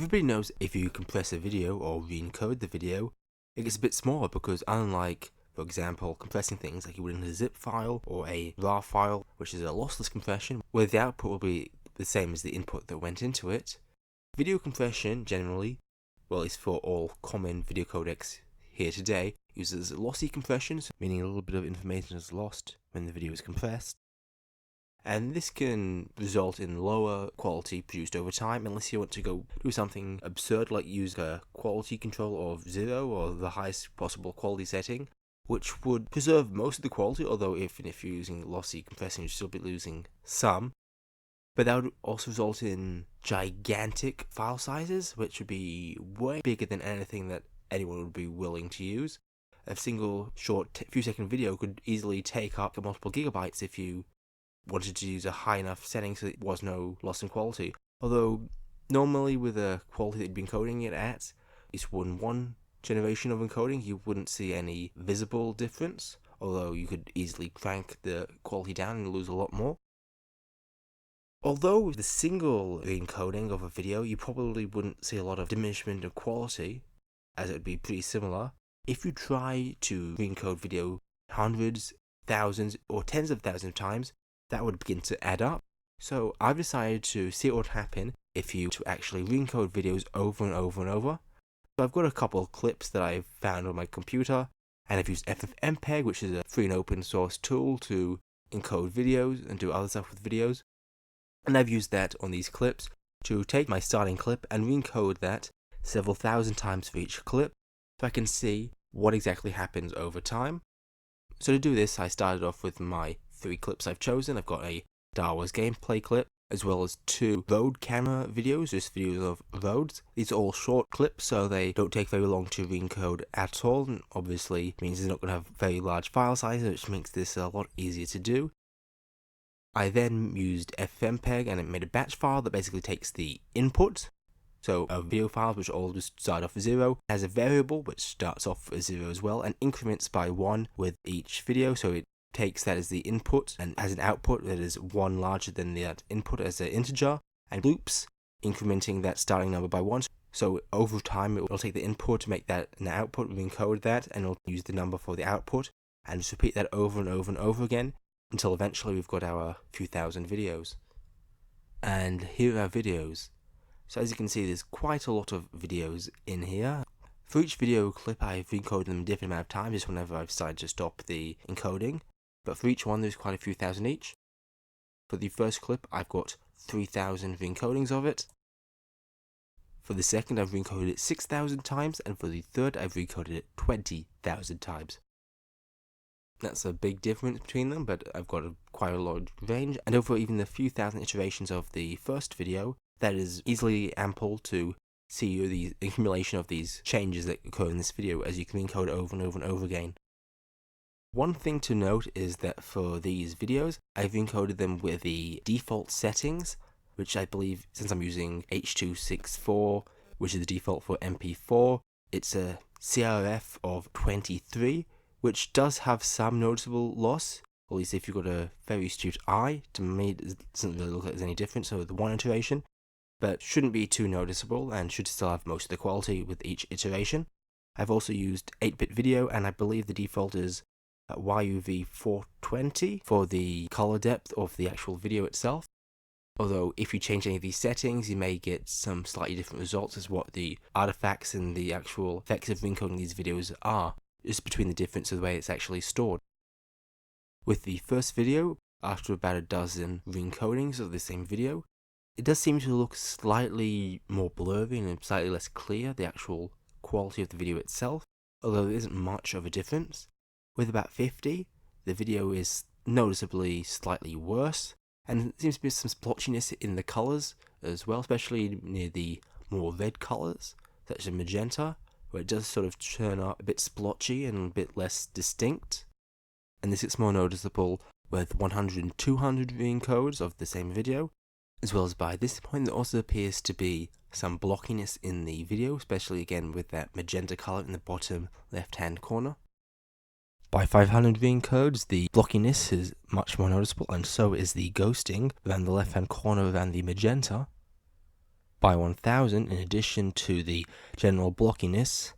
Everybody knows if you compress a video or re-encode the video, it gets a bit smaller because unlike, for example, compressing things like you would in a zip file or a RAR file, which is a lossless compression, where the output will be the same as the input that went into it, video compression generally, well, at least for all common video codecs here today, uses lossy compression, meaning a little bit of information is lost when the video is compressed. And this can result in lower quality produced over time unless you want to go do something absurd like use a quality control of 0 or the highest possible quality setting, which would preserve most of the quality, although if you're using lossy compressing you'd still be losing some. But that would also result in gigantic file sizes, which would be way bigger than anything that anyone would be willing to use. A single short few second video could easily take up multiple gigabytes if you wanted to use a high enough setting so there was no loss in quality. Although normally with the quality that you'd been encoding it at, it's one generation of encoding, you wouldn't see any visible difference, although you could easily crank the quality down and lose a lot more. Although with the single encoding of a video, you probably wouldn't see a lot of diminishment of quality, as it would be pretty similar. If you try to re-encode video hundreds, thousands, or tens of thousands of times, that would begin to add up. So I've decided to see what would happen if you to actually re-encode videos over and over and over. So I've got a couple of clips that I've found on my computer, and I've used FFmpeg, which is a free and open source tool to encode videos and do other stuff with videos. And I've used that on these clips to take my starting clip and re-encode that several thousand times for each clip, so I can see what exactly happens over time. So to do this, I started off with my 3 clips I've chosen. I've got a Star Wars gameplay clip, as well as 2 road camera videos, just videos of roads. These are all short clips, so they don't take very long to re-encode at all, and obviously means they're not going to have very large file sizes, which makes this a lot easier to do. I then used FFmpeg and it made a batch file that basically takes the input, so video files which all just start off as 0, has a variable which starts off as 0 as well, and increments by 1 with each video, so it takes that as the input and as an output that is 1 larger than that input as an integer, and loops, incrementing that starting number by 1. So over time it will take the input to make that an output, re-encode that, and it'll use the number for the output, and just repeat that over and over and over again until eventually we've got our few thousand videos. And here are our videos. So as you can see, there's quite a lot of videos in here. For each video clip I've re-encoded them a different amount of times, just whenever I've decided to stop the encoding. But for each one there's quite a few thousand each. For the first clip I've got 3,000 re-encodings of it. For the second I've re-encoded it 6,000 times, and for the third I've re-encoded it 20,000 times. That's a big difference between them, but I've got quite a large range, and over even the few thousand iterations of the first video, that is easily ample to see the accumulation of these changes that occur in this video as you can encode over and over and over again. One thing to note is that for these videos, I've encoded them with the default settings, which I believe, since I'm using H.264, which is the default for MP4, it's a CRF of 23, which does have some noticeable loss, at least if you've got a very astute eye. To me, it doesn't really look like there's any difference over the one iteration, but shouldn't be too noticeable and should still have most of the quality with each iteration. I've also used 8-bit video, and I believe the default is YUV420 for the color depth of the actual video itself. Although if you change any of these settings, you may get some slightly different results as what the artifacts and the actual effects of encoding these videos are, just between the difference of the way it's actually stored. With the first video, after about a dozen re-encodings of the same video, it does seem to look slightly more blurry and slightly less clear, the actual quality of the video itself, although there isn't much of a difference. With about 50, the video is noticeably slightly worse, and there seems to be some splotchiness in the colours as well, especially near the more red colours, such as magenta, where it does sort of turn up a bit splotchy and a bit less distinct. And this gets more noticeable with 100 and 200 re-encodes of the same video, as well as by this point there also appears to be some blockiness in the video, especially again with that magenta colour in the bottom left hand corner. By 500 re-encodes, the blockiness is much more noticeable, and so is the ghosting around the left hand corner around the magenta. By 1000, in addition to the general blockiness,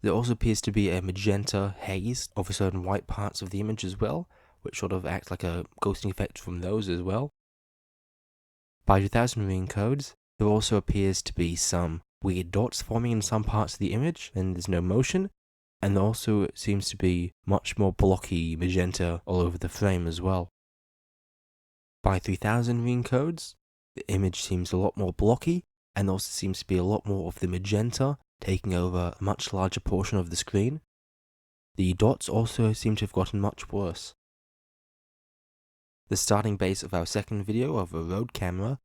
there also appears to be a magenta haze over certain white parts of the image as well, which sort of acts like a ghosting effect from those as well. By 2000 ring codes, there also appears to be some weird dots forming in some parts of the image, and there's no motion, and there also seems to be much more blocky magenta all over the frame as well. By 3000 ring codes, the image seems a lot more blocky, and also seems to be a lot more of the magenta taking over a much larger portion of the screen. The dots also seem to have gotten much worse. The starting base of our second video of a Rode camera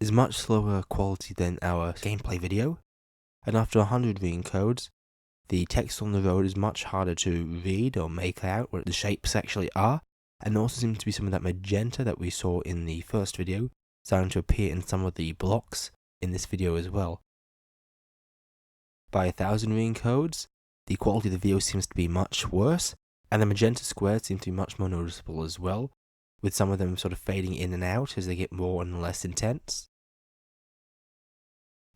is much slower quality than our gameplay video, and after 100 ring codes, the text on the road is much harder to read or make out what the shapes actually are, and there also seems to be some of that magenta that we saw in the first video starting to appear in some of the blocks in this video as well. By 1000 ring codes, the quality of the video seems to be much worse, and the magenta squares seem to be much more noticeable as well, with some of them sort of fading in and out as they get more and less intense.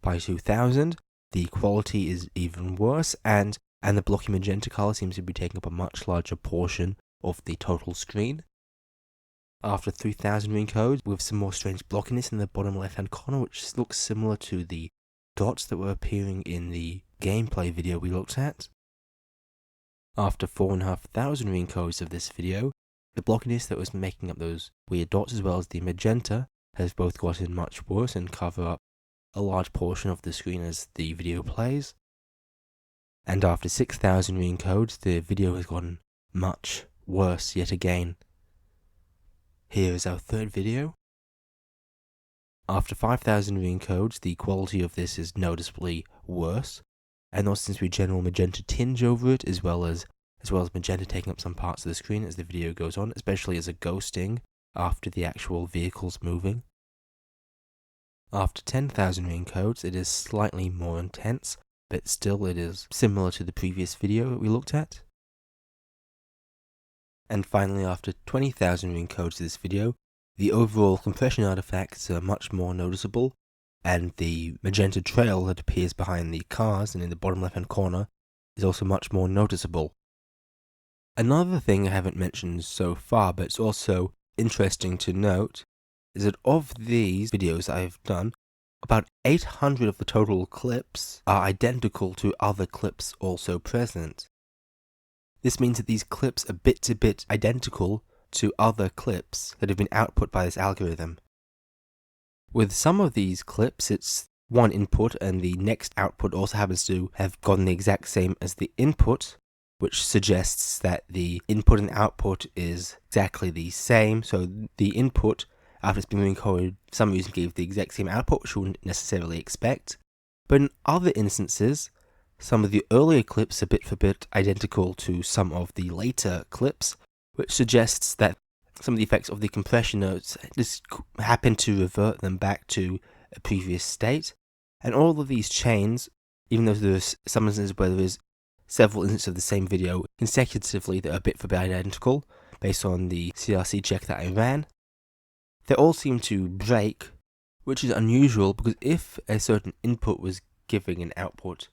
By 2000, the quality is even worse, and the blocky magenta color seems to be taking up a much larger portion of the total screen. After 3000 ring codes, with some more strange blockiness in the bottom left hand corner, which looks similar to the dots that were appearing in the gameplay video we looked at. After 4500 ring codes of this video, the blockiness that was making up those weird dots as well as the magenta has both gotten much worse and cover up a large portion of the screen as the video plays. And after 6000 ring codes, the video has gotten much worse yet again. Here is our third video. After 5000 ring codes, the quality of this is noticeably worse, and there seems to be a general magenta tinge over it, as well as magenta taking up some parts of the screen as the video goes on, especially as a ghosting after the actual vehicle's moving. After 10,000 ring codes, it is slightly more intense, but still it is similar to the previous video that we looked at. And finally, after 20,000 ring codes of this video, the overall compression artifacts are much more noticeable, and the magenta trail that appears behind the cars and in the bottom left hand corner is also much more noticeable. Another thing I haven't mentioned so far, but it's also interesting to note, is that of these videos I've done, about 800 of the total clips are identical to other clips also present. This means that these clips are bit-to-bit identical to other clips that have been output by this algorithm. With some of these clips, it's one input and the next output also happens to have gotten the exact same as the input, which suggests that the input and output is exactly the same. So the input, after it's been encoded, for some reason gave the exact same output, which you wouldn't necessarily expect. But in other instances, some of the earlier clips are bit for bit identical to some of the later clips, which suggests that some of the effects of the compression nodes just happen to revert them back to a previous state. And all of these chains, even though there's some instances where there is several instances of the same video consecutively that are bit for bit identical, based on the CRC check that I ran, they all seem to break, which is unusual because if a certain input was giving an output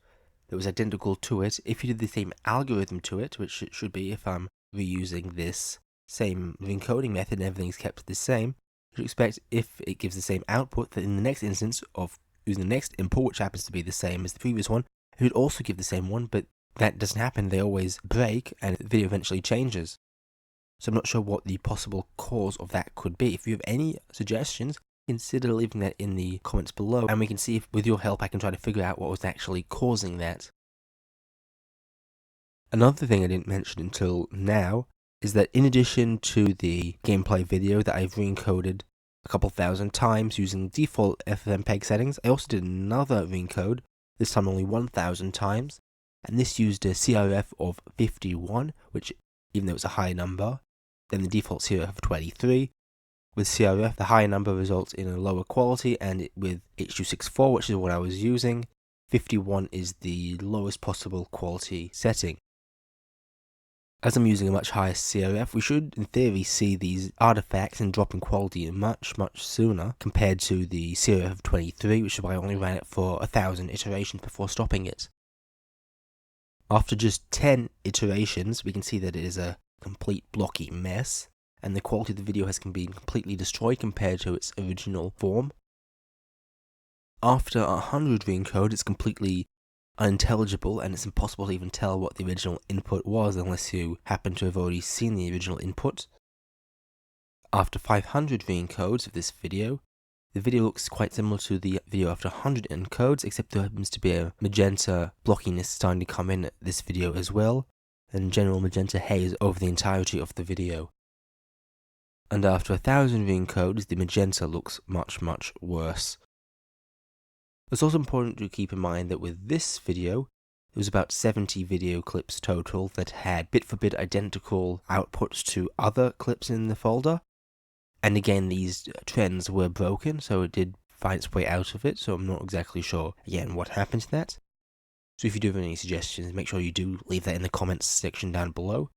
that was identical to it, if you did the same algorithm to it, which it should be if I'm reusing this same encoding method and everything's kept the same, you should expect if it gives the same output that in the next instance of using the next input, which happens to be the same as the previous one, it would also give the same one, but that doesn't happen. They always break and the video eventually changes. So I'm not sure what the possible cause of that could be. If you have any suggestions, consider leaving that in the comments below, and we can see if with your help I can try to figure out what was actually causing that. Another thing I didn't mention until now is that in addition to the gameplay video that I've re-encoded a couple thousand times using default FFmpeg settings, I also did another re-encode, this time only 1000 times, and this used a CRF of 51, which, even though it's a high number than the default CRF of 23, with CRF, the higher number results in a lower quality, and with H.264, which is what I was using, 51 is the lowest possible quality setting. As I'm using a much higher CRF, we should in theory see these artifacts and drop in quality much sooner compared to the CRF of 23, which is why I only ran it for 1,000 iterations before stopping it. After just 10 iterations, we can see that it is a complete blocky mess, and the quality of the video has been completely destroyed compared to its original form. After 100 re-encode, it's completely unintelligible, and it's impossible to even tell what the original input was unless you happen to have already seen the original input. After 500 re-encodes of this video, the video looks quite similar to the video after 100 encodes, except there happens to be a magenta blockiness starting to come in this video as well, and general magenta haze over the entirety of the video. And after 1,000 re-encodes, the magenta looks much worse. It's also important to keep in mind that with this video, there was about 70 video clips total that had bit-for-bit identical outputs to other clips in the folder. And again, these trends were broken, so it did find its way out of it, so I'm not exactly sure, again, what happened to that. So if you do have any suggestions, make sure you do leave that in the comments section down below.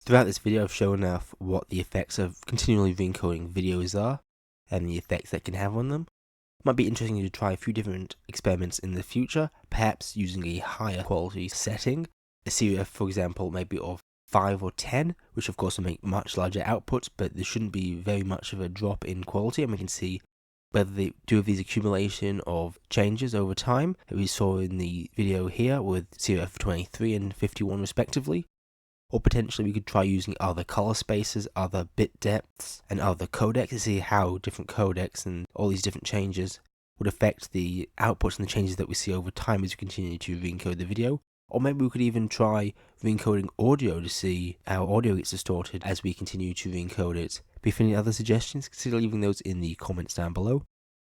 Throughout this video, I've shown off what the effects of continually re-encoding videos are, and the effects that can have on them. Might be interesting to try a few different experiments in the future, perhaps using a higher quality setting. A CRF, for example, maybe of 5 or 10, which of course will make much larger outputs, but there shouldn't be very much of a drop in quality, and we can see whether they do have these accumulation of changes over time that we saw in the video here with CRF 23 and 51 respectively. Or potentially we could try using other color spaces, other bit depths, and other codecs to see how different codecs and all these different changes would affect the outputs and the changes that we see over time as we continue to re-encode the video. Or maybe we could even try re-encoding audio to see how audio gets distorted as we continue to re-encode it. But if any other suggestions, consider leaving those in the comments down below.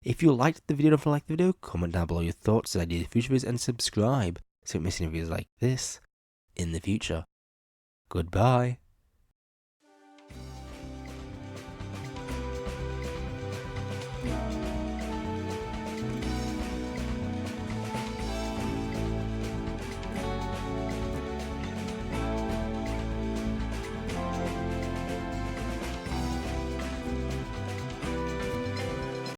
If you liked the video, don't forget to like the video, comment down below your thoughts, ideas, future videos, and subscribe so you don't miss any videos like this in the future. Goodbye.